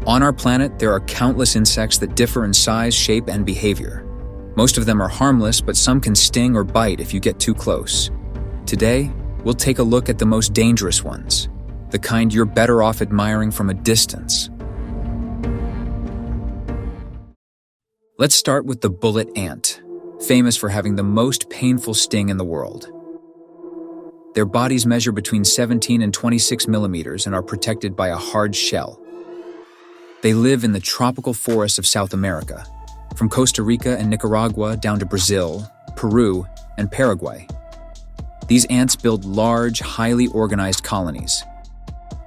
On our planet, there are countless insects that differ in size, shape, and behavior. Most of them are harmless, but some can sting or bite if you get too close. Today, we'll take a look at the most dangerous ones, the kind you're better off admiring from a distance. Let's start with the bullet ant, famous for having the most painful sting in the world. Their bodies measure between 17 and 26 millimeters and are protected by a hard shell. They live in the tropical forests of South America, from Costa Rica and Nicaragua down to Brazil, Peru, and Paraguay. These ants build large, highly organized colonies.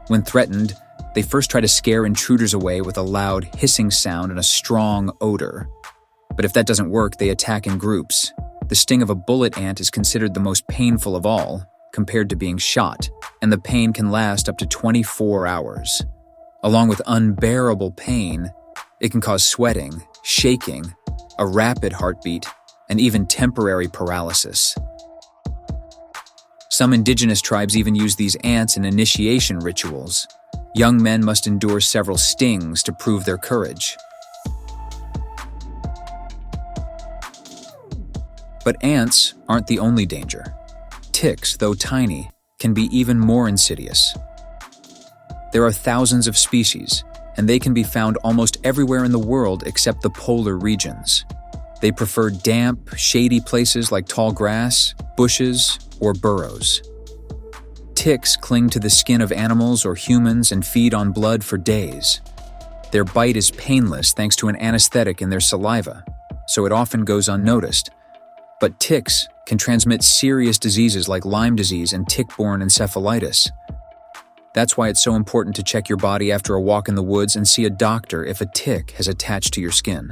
When threatened, they first try to scare intruders away with a loud hissing sound and a strong odor. But if that doesn't work, they attack in groups. The sting of a bullet ant is considered the most painful of all, compared to being shot, and the pain can last up to 24 hours. Along with unbearable pain, it can cause sweating, shaking, a rapid heartbeat, and even temporary paralysis. Some indigenous tribes even use these ants in initiation rituals. Young men must endure several stings to prove their courage. But ants aren't the only danger. Ticks, though tiny, can be even more insidious. There are thousands of species, and they can be found almost everywhere in the world except the polar regions. They prefer damp, shady places like tall grass, bushes, or burrows. Ticks cling to the skin of animals or humans and feed on blood for days. Their bite is painless thanks to an anesthetic in their saliva, so it often goes unnoticed. But ticks can transmit serious diseases like Lyme disease and tick-borne encephalitis. That's why it's so important to check your body after a walk in the woods and see a doctor if a tick has attached to your skin.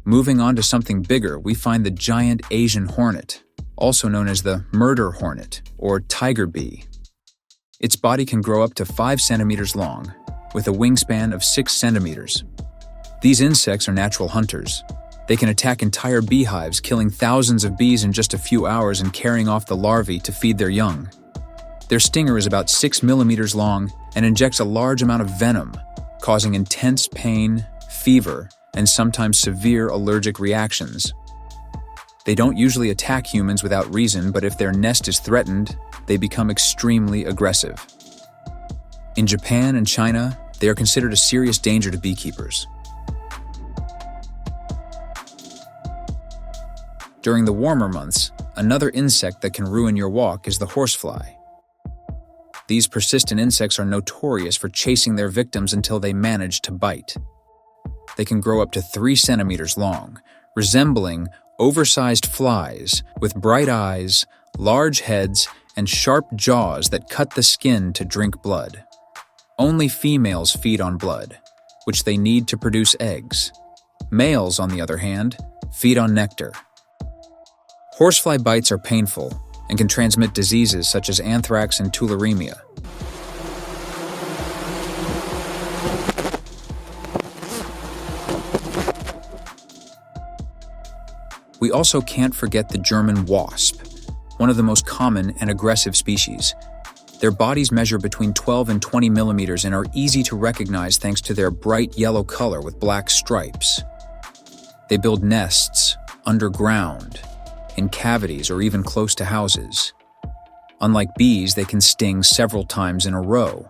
Moving on to something bigger, we find the giant Asian hornet, also known as the murder hornet or tiger bee. Its body can grow up to 5 centimeters long, with a wingspan of 6 centimeters. These insects are natural hunters. They can attack entire beehives, killing thousands of bees in just a few hours and carrying off the larvae to feed their young. Their stinger is about 6 millimeters long and injects a large amount of venom, causing intense pain, fever, and sometimes severe allergic reactions. They don't usually attack humans without reason, but if their nest is threatened, they become extremely aggressive. In Japan and China, they are considered a serious danger to beekeepers. During the warmer months, another insect that can ruin your walk is the horsefly. These persistent insects are notorious for chasing their victims until they manage to bite. They can grow up to 3 centimeters long, resembling oversized flies with bright eyes, large heads, and sharp jaws that cut the skin to drink blood. Only females feed on blood, which they need to produce eggs. Males, on the other hand, feed on nectar. Horsefly bites are painful and can transmit diseases such as anthrax and tularemia. We also can't forget the German wasp, one of the most common and aggressive species. Their bodies measure between 12 and 20 millimeters and are easy to recognize thanks to their bright yellow color with black stripes. They build nests underground, in cavities or even close to houses. Unlike bees, they can sting several times in a row.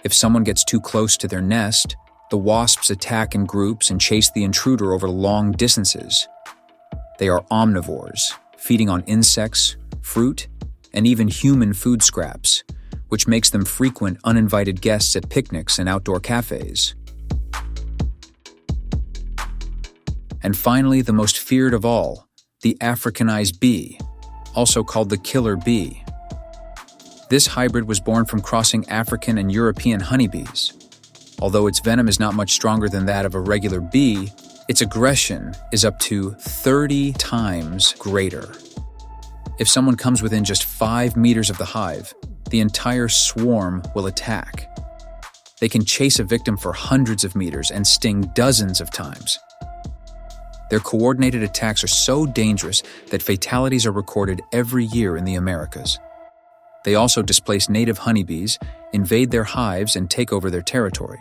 If someone gets too close to their nest, the wasps attack in groups and chase the intruder over long distances. They are omnivores, feeding on insects, fruit, and even human food scraps, which makes them frequent uninvited guests at picnics and outdoor cafes. And finally, the most feared of all, the Africanized bee, also called the killer bee. This hybrid was born from crossing African and European honeybees. Although its venom is not much stronger than that of a regular bee, its aggression is up to 30 times greater. If someone comes within just 5 meters of the hive, the entire swarm will attack. They can chase a victim for hundreds of meters and sting dozens of times. Their coordinated attacks are so dangerous that fatalities are recorded every year in the Americas. They also displace native honeybees, invade their hives, and take over their territory.